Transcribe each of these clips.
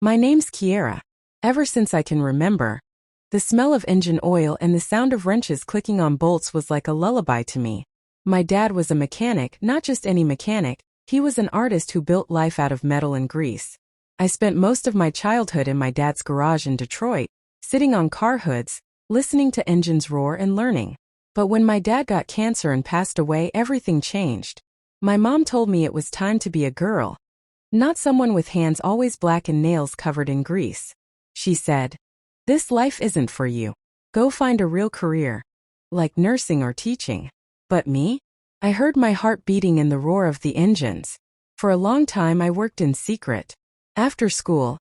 My name's Kiera. Ever since I can remember, the smell of engine oil and the sound of wrenches clicking on bolts was like a lullaby to me. My dad was a mechanic, not just any mechanic, he was an artist who built life out of metal and grease. I spent most of my childhood in my dad's garage in Detroit, sitting on car hoods, listening to engines roar and learning. But when my dad got cancer and passed away, everything changed. My mom told me it was time to be a girl, not someone with hands always black and nails covered in grease. She said, "This life isn't for you. Go find a real career, like nursing or teaching." But me? I heard my heart beating in the roar of the engines. For a long time I worked in secret. After school,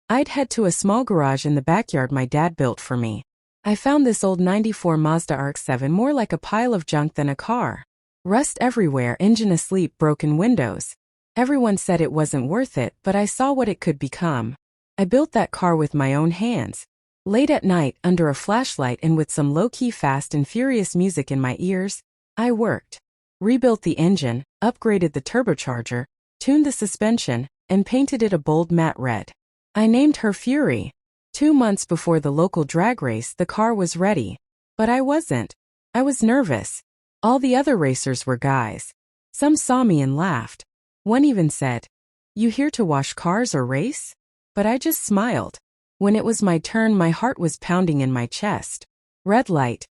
I'd head to a small garage in the backyard my dad built for me. I found this old '94 Mazda RX-7 more like a pile of junk than a car. Rust everywhere, engine asleep, broken windows. Everyone said it wasn't worth it, but I saw what it could become. I built that car with my own hands. Late at night, under a flashlight and with some low-key Fast and Furious music in my ears, I worked. Rebuilt the engine, upgraded the turbocharger, tuned the suspension, and painted it a bold matte red. I named her Fury. 2 months before the local drag race, the car was ready. But I wasn't. I was nervous. All the other racers were guys. Some saw me and laughed. One even said, "You here to wash cars or race?" But I just smiled. When it was my turn, my heart was pounding in my chest. Red light.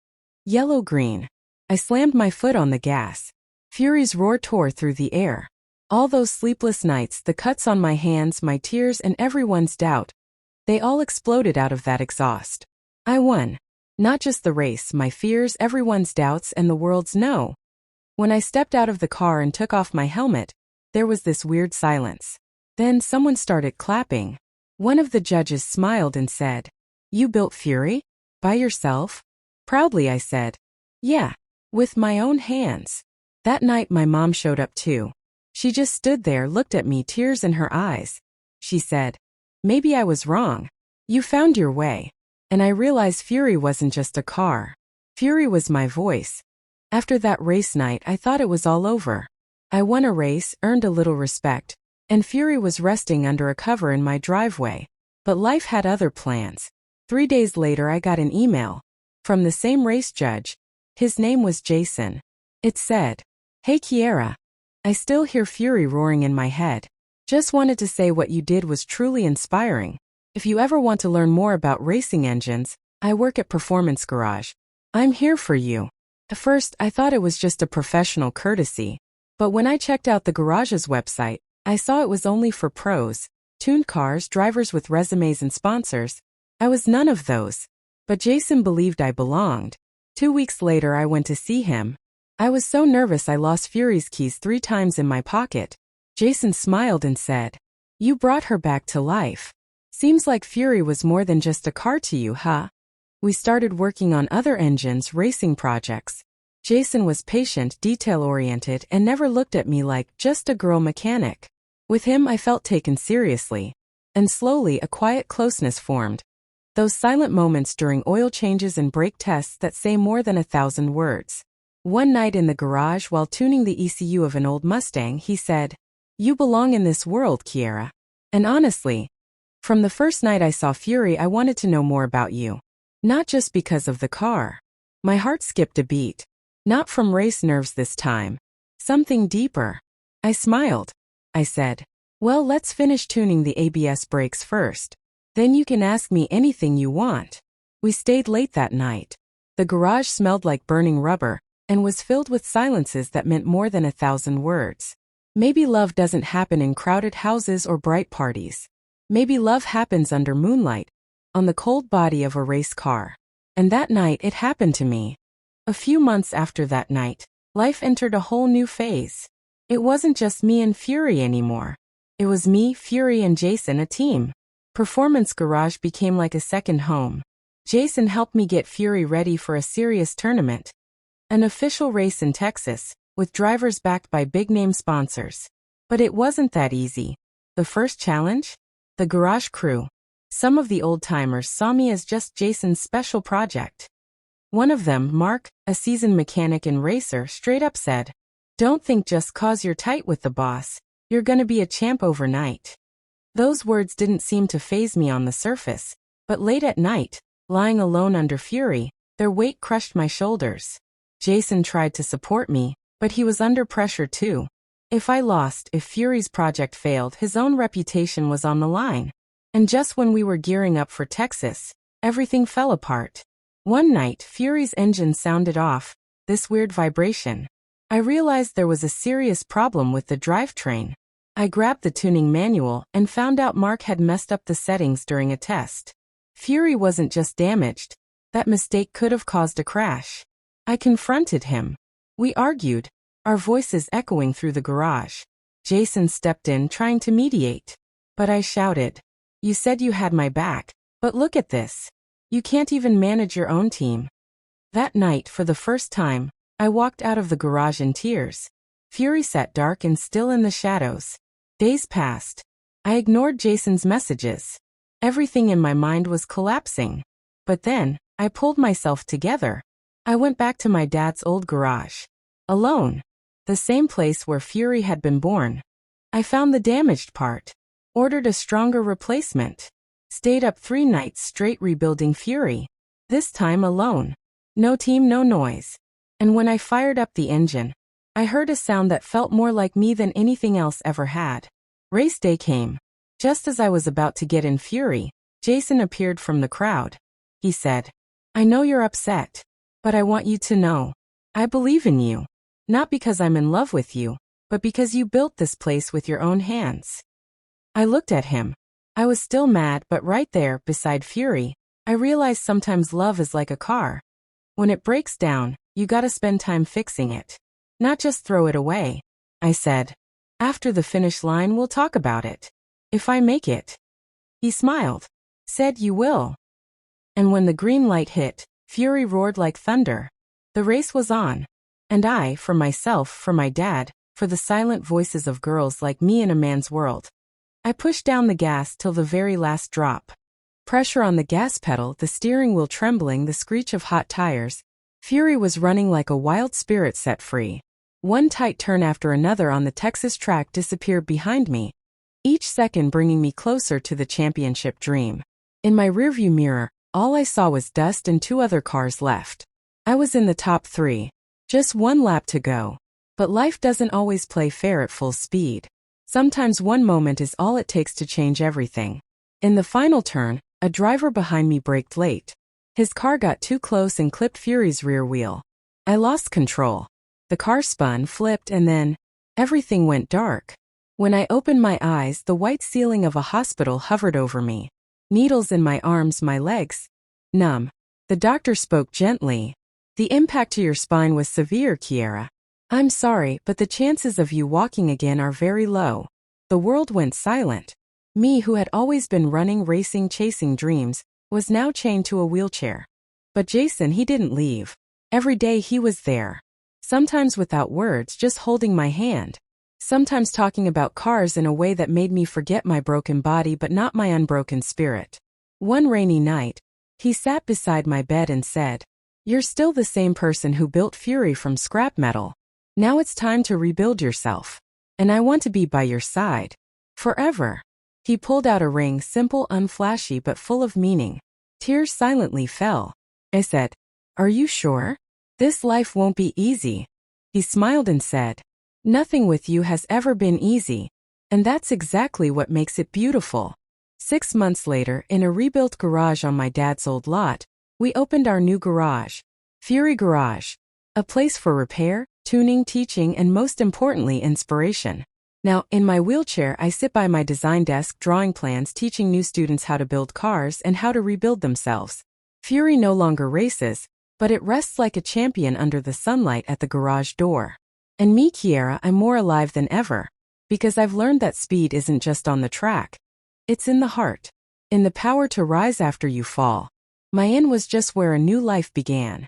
Yellow, green. I slammed my foot on the gas. Fury's roar tore through the air. All those sleepless nights, the cuts on my hands, my tears, and everyone's doubt, they all exploded out of that exhaust. I won. Not just the race, my fears, everyone's doubts, and the world's no. When I stepped out of the car and took off my helmet, there was this weird silence. Then someone started clapping. One of the judges smiled and said, "You built Fury? By yourself?" Proudly I said, "Yeah, with my own hands." That night my mom showed up too. She just stood there, looked at me, tears in her eyes. She said, "Maybe I was wrong. You found your way." And I realized Fury wasn't just a car. Fury was my voice. After that race night, I thought it was all over. I won a race, earned a little respect, and Fury was resting under a cover in my driveway. But life had other plans. 3 days later I got an email from the same race judge. His name was Jason. It said, "Hey Kiera. I still hear Fury roaring in my head. Just wanted to say what you did was truly inspiring. If you ever want to learn more about racing engines, I work at Performance Garage. I'm here for you." At first, I thought it was just a professional courtesy. But when I checked out the garage's website, I saw it was only for pros, tuned cars, drivers with resumes and sponsors. I was none of those. But Jason believed I belonged. 2 weeks later I went to see him. I was so nervous I lost Fury's keys 3 times in my pocket. Jason smiled and said, "You brought her back to life. Seems like Fury was more than just a car to you, huh?" We started working on other engines, racing projects. Jason was patient, detail-oriented, and never looked at me like just a girl mechanic. With him I felt taken seriously. And slowly a quiet closeness formed. Those silent moments during oil changes and brake tests that say more than 1,000 words. One night in the garage while tuning the ECU of an old Mustang, he said, "You belong in this world, Kiera." And honestly, from the first night I saw Fury, I wanted to know more about you. Not just because of the car. My heart skipped a beat. Not from race nerves this time. Something deeper. I smiled. I said, "Well, let's finish tuning the ABS brakes first. Then you can ask me anything you want." We stayed late that night. The garage smelled like burning rubber and was filled with silences that meant more than 1,000 words. Maybe love doesn't happen in crowded houses or bright parties. Maybe love happens under moonlight, on the cold body of a race car. And that night it happened to me. A few months after that night, life entered a whole new phase. It wasn't just me and Fury anymore. It was me, Fury, and Jason, a team. Performance Garage became like a second home. Jason helped me get Fury ready for a serious tournament. An official race in Texas, with drivers backed by big-name sponsors. But it wasn't that easy. The first challenge? The garage crew. Some of the old-timers saw me as just Jason's special project. One of them, Mark, a seasoned mechanic and racer, straight up said, "Don't think just 'cause you're tight with the boss, you're gonna be a champ overnight." Those words didn't seem to faze me on the surface, but late at night, lying alone under Fury, their weight crushed my shoulders. Jason tried to support me, but he was under pressure too. If I lost, if Fury's project failed, his own reputation was on the line. And just when we were gearing up for Texas, everything fell apart. One night, Fury's engine sounded off, this weird vibration. I realized there was a serious problem with the drivetrain. I grabbed the tuning manual and found out Mark had messed up the settings during a test. Fury wasn't just damaged. That mistake could have caused a crash. I confronted him. We argued, our voices echoing through the garage. Jason stepped in trying to mediate. But I shouted, "You said you had my back, but look at this. You can't even manage your own team." That night, for the first time, I walked out of the garage in tears. Fury sat dark and still in the shadows. Days passed. I ignored Jason's messages. Everything in my mind was collapsing. But then, I pulled myself together. I went back to my dad's old garage. Alone. The same place where Fury had been born. I found the damaged part. Ordered a stronger replacement. Stayed up 3 nights straight rebuilding Fury. This time alone. No team, no noise. And when I fired up the engine, I heard a sound that felt more like me than anything else ever had. Race day came. Just as I was about to get in Fury, Jason appeared from the crowd. He said, "I know you're upset, but I want you to know. I believe in you. Not because I'm in love with you, but because you built this place with your own hands." I looked at him. I was still mad, but right there, beside Fury, I realized sometimes love is like a car. When it breaks down, you gotta spend time fixing it. Not just throw it away. I said, "After the finish line, we'll talk about it. If I make it." He smiled. Said, "You will." And when the green light hit, Fury roared like thunder. The race was on. And I, for myself, for my dad, for the silent voices of girls like me in a man's world. I pushed down the gas till the very last drop. Pressure on the gas pedal, the steering wheel trembling, the screech of hot tires. Fury was running like a wild spirit set free. One tight turn after another on the Texas track disappeared behind me, each second bringing me closer to the championship dream. In my rearview mirror, all I saw was dust and 2 other cars left. I was in the top 3. Just 1 lap to go. But life doesn't always play fair at full speed. Sometimes one moment is all it takes to change everything. In the final turn, a driver behind me braked late. His car got too close and clipped Fury's rear wheel. I lost control. The car spun, flipped, and then everything went dark. When I opened my eyes, the white ceiling of a hospital hovered over me. Needles in my arms, my legs numb. The doctor spoke gently. "The impact to your spine was severe, Kiera. I'm sorry, but the chances of you walking again are very low." The world went silent. Me, who had always been running, racing, chasing dreams, was now chained to a wheelchair. But Jason, he didn't leave. Every day he was there. Sometimes without words, just holding my hand. Sometimes talking about cars in a way that made me forget my broken body but not my unbroken spirit. One rainy night, he sat beside my bed and said, "You're still the same person who built Fury from scrap metal. Now it's time to rebuild yourself. And I want to be by your side. Forever." He pulled out a ring, simple, unflashy, but full of meaning. Tears silently fell. I said, "Are you sure? This life won't be easy." He smiled and said, "Nothing with you has ever been easy. And that's exactly what makes it beautiful." 6 months later, in a rebuilt garage on my dad's old lot, we opened our new garage. Fury Garage. A place for repair, tuning, teaching, and most importantly, inspiration. Now, in my wheelchair, I sit by my design desk drawing plans, teaching new students how to build cars and how to rebuild themselves. Fury no longer races, but it rests like a champion under the sunlight at the garage door. And me, Kiera, I'm more alive than ever. Because I've learned that speed isn't just on the track. It's in the heart. In the power to rise after you fall. My end was just where a new life began.